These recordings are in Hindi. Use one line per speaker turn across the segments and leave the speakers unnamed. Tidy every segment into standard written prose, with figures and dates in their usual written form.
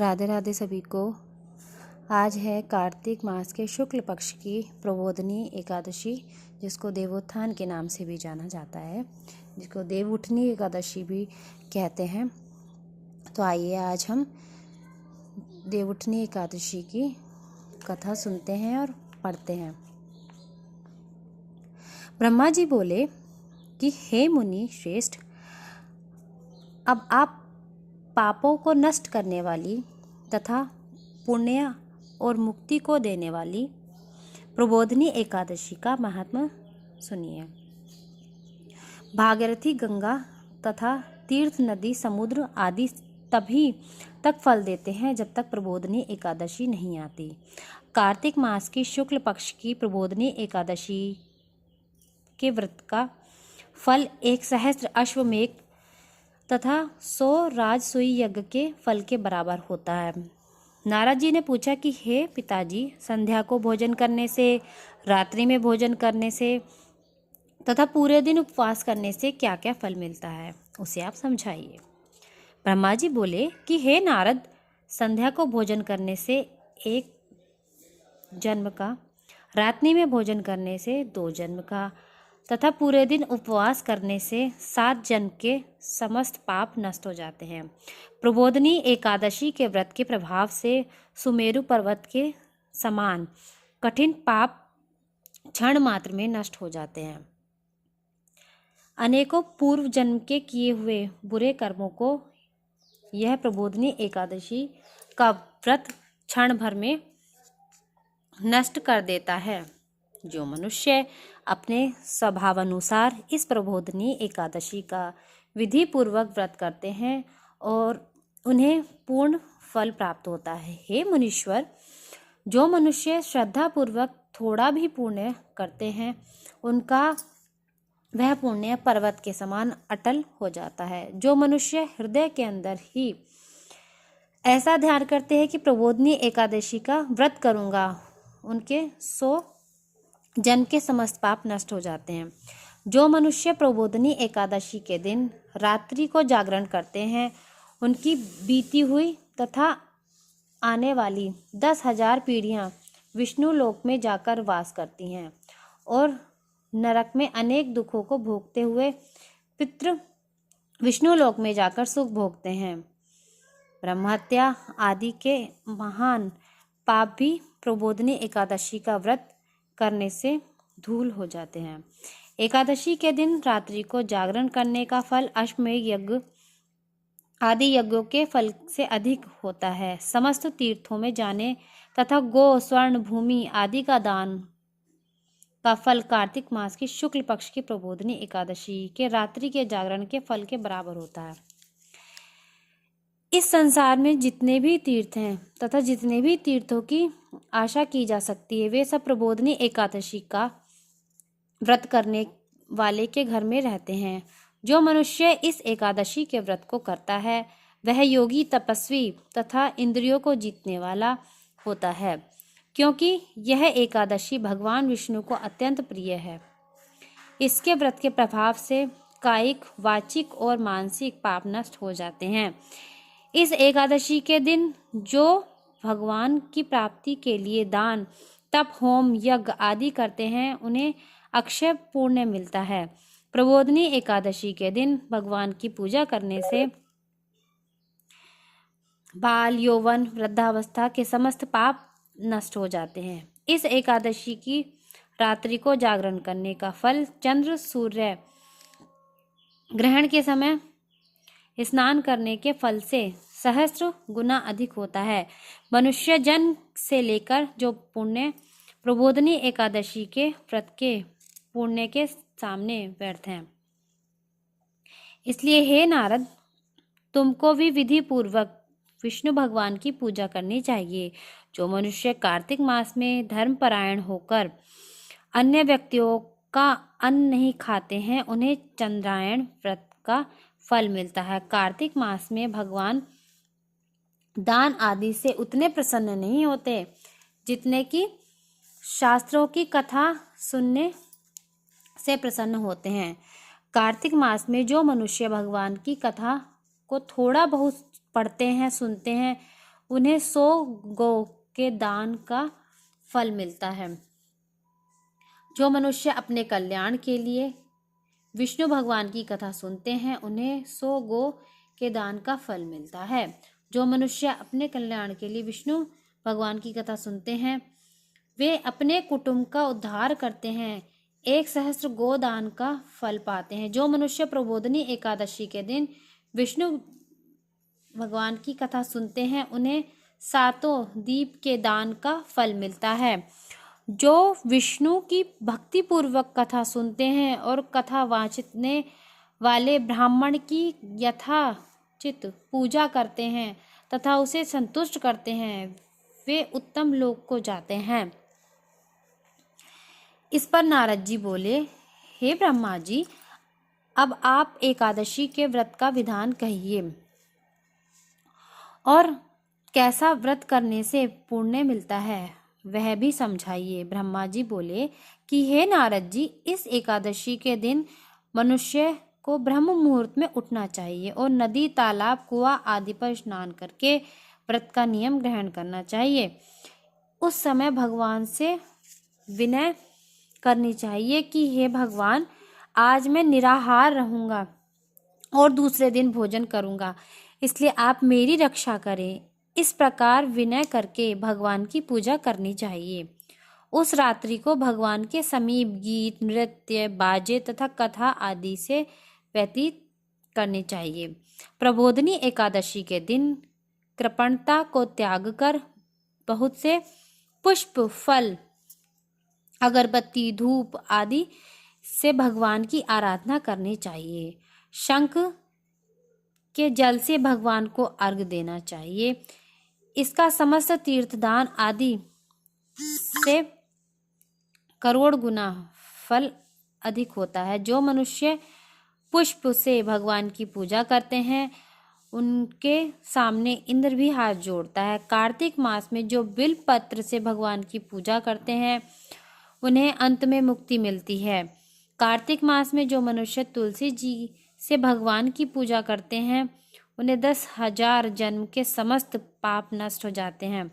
राधे राधे सभी को। आज है कार्तिक मास के शुक्ल पक्ष की प्रबोधनी एकादशी, जिसको देवोत्थान के नाम से भी जाना जाता है, जिसको देवउठनी एकादशी भी कहते हैं। तो आइए आज हम देवउठनी एकादशी की कथा सुनते हैं और पढ़ते हैं। ब्रह्मा जी बोले कि हे मुनि श्रेष्ठ, अब आप पापों को नष्ट करने वाली तथा पुण्य और मुक्ति को देने वाली प्रबोधनी एकादशी का महात्मा सुनिए। भागीरथी, गंगा तथा तीर्थ नदी, समुद्र आदि तभी तक फल देते हैं जब तक प्रबोधनी एकादशी नहीं आती। कार्तिक मास की शुक्ल पक्ष की प्रबोधनी एकादशी के व्रत का फल 1 सहस्त्र अश्वमेघ तथा 100 राजसूय यज्ञ के फल के बराबर होता है। नारद जी ने पूछा कि हे पिताजी, संध्या को भोजन करने से, रात्रि में भोजन करने से तथा पूरे दिन उपवास करने से क्या क्या फल मिलता है, उसे आप समझाइए। ब्रह्मा जी बोले कि हे नारद, संध्या को भोजन करने से 1 जन्म का, रात्रि में भोजन करने से 2 जन्म का तथा पूरे दिन उपवास करने से 7 जन्म के समस्त पाप नष्ट हो जाते हैं। प्रबोधनी एकादशी के व्रत के प्रभाव से सुमेरु पर्वत के समान कठिन पाप क्षण मात्र में नष्ट हो जाते हैं। अनेकों पूर्व जन्म के किए हुए बुरे कर्मों को यह प्रबोधनी एकादशी का व्रत क्षण भर में नष्ट कर देता है। जो मनुष्य अपने स्वभावानुसार इस प्रबोधनी एकादशी का विधि पूर्वक व्रत करते हैं और उन्हें पूर्ण फल प्राप्त होता है। हे मुनीश्वर, जो मनुष्य श्रद्धा पूर्वक थोड़ा भी पुण्य करते हैं, उनका वह पुण्य पर्वत के समान अटल हो जाता है। जो मनुष्य हृदय के अंदर ही ऐसा ध्यान करते हैं कि प्रबोधनी एकादशी का व्रत करूँगा, उनके 100 जन्म के समस्त पाप नष्ट हो जाते हैं। जो मनुष्य प्रबोधनी एकादशी के दिन रात्रि को जागरण करते हैं, उनकी बीती हुई तथा आने वाली 10,000 पीढ़ियां विष्णु लोक में जाकर वास करती हैं और नरक में अनेक दुखों को भोगते हुए पितृ विष्णु लोक में जाकर सुख भोगते हैं। ब्रह्महत्या आदि के महान पाप भी प्रबोधनी एकादशी का व्रत करने से धूल हो जाते हैं। एकादशी के दिन रात्रि को जागरण करने का फल अश्वमेध यज्ञ आदि यज्ञों के फल से अधिक होता है। समस्त तीर्थों में जाने तथा गो, स्वर्ण, भूमि आदि का दान का फल कार्तिक मास की शुक्ल पक्ष की प्रबोधनी एकादशी के रात्रि के जागरण के फल के बराबर होता है। इस संसार में जितने भी तीर्थ हैं तथा जितने भी तीर्थों की आशा की जा सकती है, वे सब प्रबोधनी एकादशी का व्रत करने वाले के घर में रहते हैं। जो मनुष्य इस एकादशी के व्रत को करता है, वह योगी, तपस्वी तथा इंद्रियों को जीतने वाला होता है, क्योंकि यह एकादशी भगवान विष्णु को अत्यंत प्रिय है। इसके व्रत के प्रभाव से कायिक, वाचिक और मानसिक पाप नष्ट हो जाते हैं। इस एकादशी के दिन जो भगवान की प्राप्ति के लिए दान, तप, होम, यज्ञ आदि करते हैं, उन्हें अक्षय पुण्य मिलता है। प्रबोधनी एकादशी के दिन भगवान की पूजा करने से बाल, यौवन, वृद्धावस्था के समस्त पाप नष्ट हो जाते हैं। इस एकादशी की रात्रि को जागरण करने का फल चंद्र सूर्य ग्रहण के समय स्नान करने के फल से सहस्त्र गुना अधिक होता है। मनुष्य जन्म से लेकर जो पुण्य प्रबोधनी एकादशी के व्रत के पुण्य के सामने व्यर्थ हैं। इसलिए हे नारद, तुमको भी विधि पूर्वक विष्णु भगवान की पूजा करनी चाहिए। जो मनुष्य कार्तिक मास में धर्मपरायण होकर अन्य व्यक्तियों का अन्न नहीं खाते हैं, उन्हें चंद्रायण व्रत का फल मिलता है। कार्तिक मास में भगवान दान आदि से उतने प्रसन्न नहीं होते जितने कि शास्त्रों की कथा सुनने से प्रसन्न होते हैं। कार्तिक मास में जो मनुष्य भगवान की कथा को थोड़ा बहुत पढ़ते हैं, सुनते हैं, उन्हें 100 गौ के दान का फल मिलता है। जो मनुष्य अपने कल्याण के लिए विष्णु भगवान की कथा सुनते हैं उन्हें 100 गौ के दान का फल मिलता है। जो मनुष्य अपने कल्याण के लिए विष्णु भगवान की कथा सुनते हैं वे अपने कुटुंब का उद्धार करते हैं, 1,000 गोदान का फल पाते हैं। जो मनुष्य प्रबोधनी एकादशी के दिन विष्णु भगवान की कथा सुनते हैं उन्हें 7 दीप के दान का फल मिलता है। जो विष्णु की भक्ति पूर्वक कथा सुनते हैं और कथा वाचने वाले ब्राह्मण की यथाचित पूजा करते हैं तथा उसे संतुष्ट करते हैं वे उत्तम लोक को जाते हैं। इस पर नारद जी बोले, हे ब्रह्मा जी, अब आप एकादशी के व्रत का विधान कहिए और कैसा व्रत करने से पुण्य मिलता है वह भी समझाइए। ब्रह्मा जी बोले कि हे नारद जी, इस एकादशी के दिन मनुष्य को ब्रह्म मुहूर्त में उठना चाहिए और नदी, तालाब, कुआं आदि पर स्नान करके व्रत का नियम ग्रहण करना चाहिए। उस समय भगवान से विनय करनी चाहिए कि हे भगवान, आज मैं निराहार रहूंगा और दूसरे दिन भोजन करूंगा, इसलिए आप मेरी रक्षा करें। इस प्रकार विनय करके भगवान की पूजा करनी चाहिए। उस रात्रि को भगवान के समीप गीत, नृत्य, बाजे तथा कथा आदि से व्यतीत करनी चाहिए। प्रबोधनी एकादशी के दिन कृपणता को त्याग कर बहुत से पुष्प, फल, अगरबत्ती, धूप आदि से भगवान की आराधना करनी चाहिए। शंख के जल से भगवान को अर्घ देना चाहिए। इसका समस्त तीर्थदान आदि से करोड़ गुना फल अधिक होता है। जो मनुष्य पुष्प से भगवान की पूजा करते हैं उनके सामने इंद्र भी हाथ जोड़ता है। कार्तिक मास में जो बिल पत्र से भगवान की पूजा करते हैं उन्हें अंत में मुक्ति मिलती है। कार्तिक मास में जो मनुष्य तुलसी जी से भगवान की पूजा करते हैं उन्हें 10,000 जन्म के समस्त पाप नष्ट हो जाते हैं।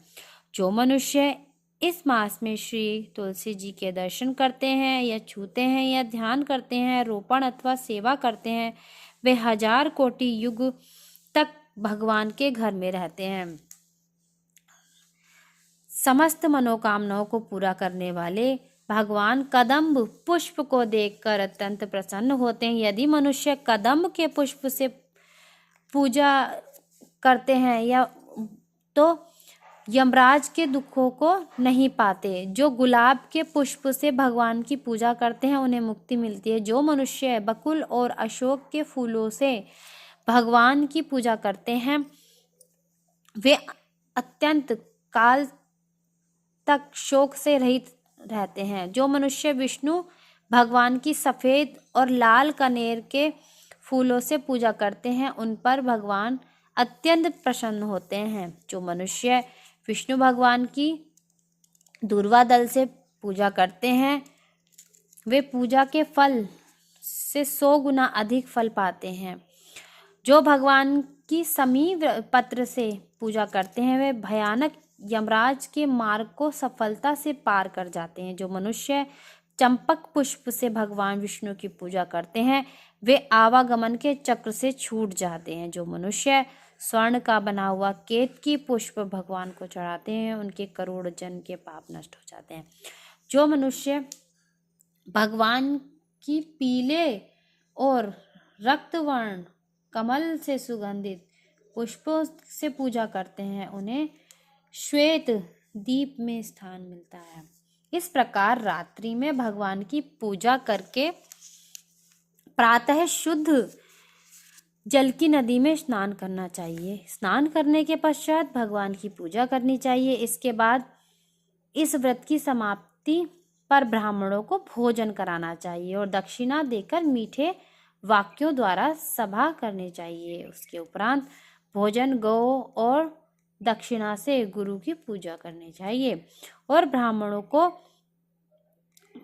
जो मनुष्य इस मास में श्री तुलसी जी के दर्शन करते हैं या छूते हैं या ध्यान करते हैं, रोपण अथवा सेवा करते हैं, वे 1000 कोटि युग तक भगवान के घर में रहते हैं। समस्त मनोकामनाओं को पूरा करने वाले भगवान कदम्ब पुष्प को देखकर अत्यंत प्रसन्न होते हैं। यदि मनुष्य कदम्ब के पुष्प से पूजा करते हैं या तो यमराज के दुखों को नहीं पाते। जो गुलाब के पुष्प से भगवान की पूजा करते हैं उन्हें मुक्ति मिलती है। जो मनुष्य बकुल और अशोक के फूलों से भगवान की पूजा करते हैं वे अत्यंत काल तक शोक से रहित रहते हैं। जो मनुष्य विष्णु भगवान की सफेद और लाल कनेर के फूलों से पूजा करते हैं उन पर भगवान अत्यंत प्रसन्न होते हैं। जो मनुष्य विष्णु भगवान की दूर्वा दल से पूजा करते हैं वे पूजा के फल से 100 गुना अधिक फल पाते हैं। जो भगवान की समी पत्र से पूजा करते हैं वे भयानक यमराज के मार्ग को सफलता से पार कर जाते हैं। जो मनुष्य चंपक पुष्प से भगवान विष्णु की पूजा करते हैं वे आवागमन के चक्र से छूट जाते हैं। जो मनुष्य स्वर्ण का बना हुआ केतकी पुष्प भगवान को चढ़ाते हैं उनके करोड़ जन्म के पाप नष्ट हो जाते हैं। जो मनुष्य भगवान की पीले और रक्तवर्ण कमल से सुगंधित पुष्पों से पूजा करते हैं उन्हें श्वेत दीप में स्थान मिलता है। इस प्रकार रात्रि में भगवान की पूजा करके प्रातः शुद्ध जल की नदी में स्नान करना चाहिए। स्नान करने के पश्चात भगवान की पूजा करनी चाहिए। इसके बाद इस व्रत की समाप्ति पर ब्राह्मणों को भोजन कराना चाहिए और दक्षिणा देकर मीठे वाक्यों द्वारा सभा करनी चाहिए। उसके उपरांत भोजन, गौ और दक्षिणा से गुरु की पूजा करनी चाहिए और ब्राह्मणों को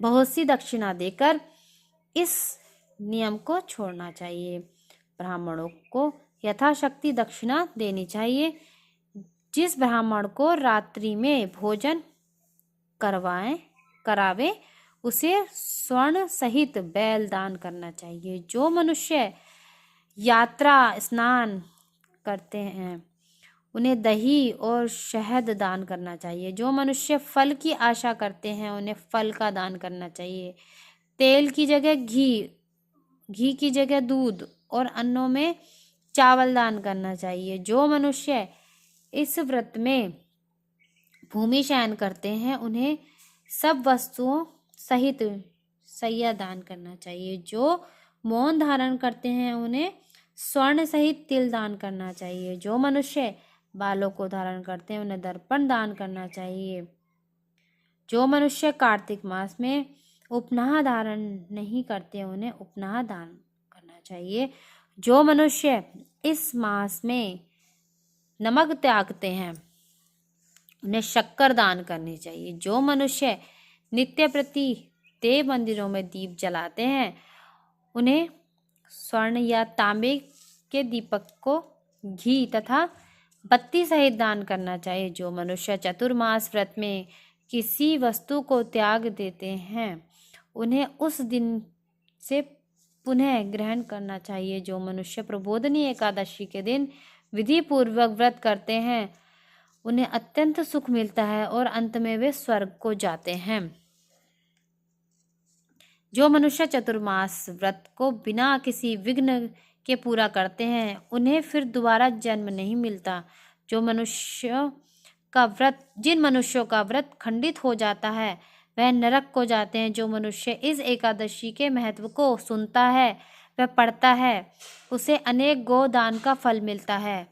बहुत सी दक्षिणा देकर इस नियम को छोड़ना चाहिए। ब्राह्मणों को यथाशक्ति दक्षिणा देनी चाहिए। जिस ब्राह्मण को रात्रि में भोजन करावे उसे स्वर्ण सहित बैल दान करना चाहिए। जो मनुष्य यात्रा स्नान करते हैं उन्हें दही और शहद दान करना चाहिए। जो मनुष्य फल की आशा करते हैं उन्हें फल का दान करना चाहिए। तेल की जगह घी की जगह दूध और अन्नों में चावल दान करना चाहिए। जो मनुष्य इस व्रत में भूमि शयन करते हैं उन्हें सब वस्तुओं सहित सैया दान करना चाहिए। जो मौन धारण करते हैं उन्हें स्वर्ण सहित तिल दान करना चाहिए। जो मनुष्य बालों को धारण करते हैं उन्हें दर्पण दान करना चाहिए। जो मनुष्य कार्तिक मास में उपनाह धारण नहीं करते उन्हें उपनाह दान करना चाहिए। जो मनुष्य इस मास में नमक त्यागते हैं उन्हें शक्कर दान करनी चाहिए। जो मनुष्य नित्य प्रति देव मंदिरों में दीप जलाते हैं उन्हें स्वर्ण या तांबे के दीपक को घी तथा बत्ती सहित दान करना चाहिए। जो मनुष्य चतुर्मास व्रत में किसी वस्तु को त्याग देते हैं उन्हें उस दिन से पुनः ग्रहण करना चाहिए। जो मनुष्य प्रबोधनी एकादशी के दिन विधि पूर्वक व्रत करते हैं उन्हें अत्यंत सुख मिलता है और अंत में वे स्वर्ग को जाते हैं। जो मनुष्य चतुर्मास व्रत को बिना किसी विघ्न के पूरा करते हैं उन्हें फिर दोबारा जन्म नहीं मिलता। जिन मनुष्यों का व्रत खंडित हो जाता है वह नरक को जाते हैं। जो मनुष्य इस एकादशी के महत्व को सुनता है वह पढ़ता है उसे अनेक गोदान का फल मिलता है।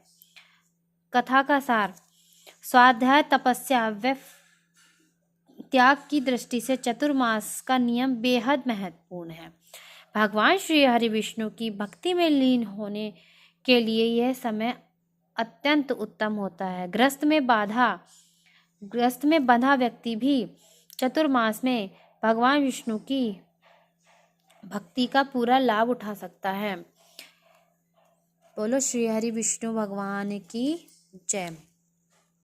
कथा का सार, स्वाध्याय तपस्या व त्याग की दृष्टि से चतुर्मास का नियम बेहद महत्वपूर्ण है। भगवान श्री हरि विष्णु की भक्ति में लीन होने के लिए यह समय अत्यंत उत्तम होता है। ग्रस्त में बंधा व्यक्ति भी चतुर्मास में भगवान विष्णु की भक्ति का पूरा लाभ उठा सकता है। बोलो श्री हरि विष्णु भगवान की जय।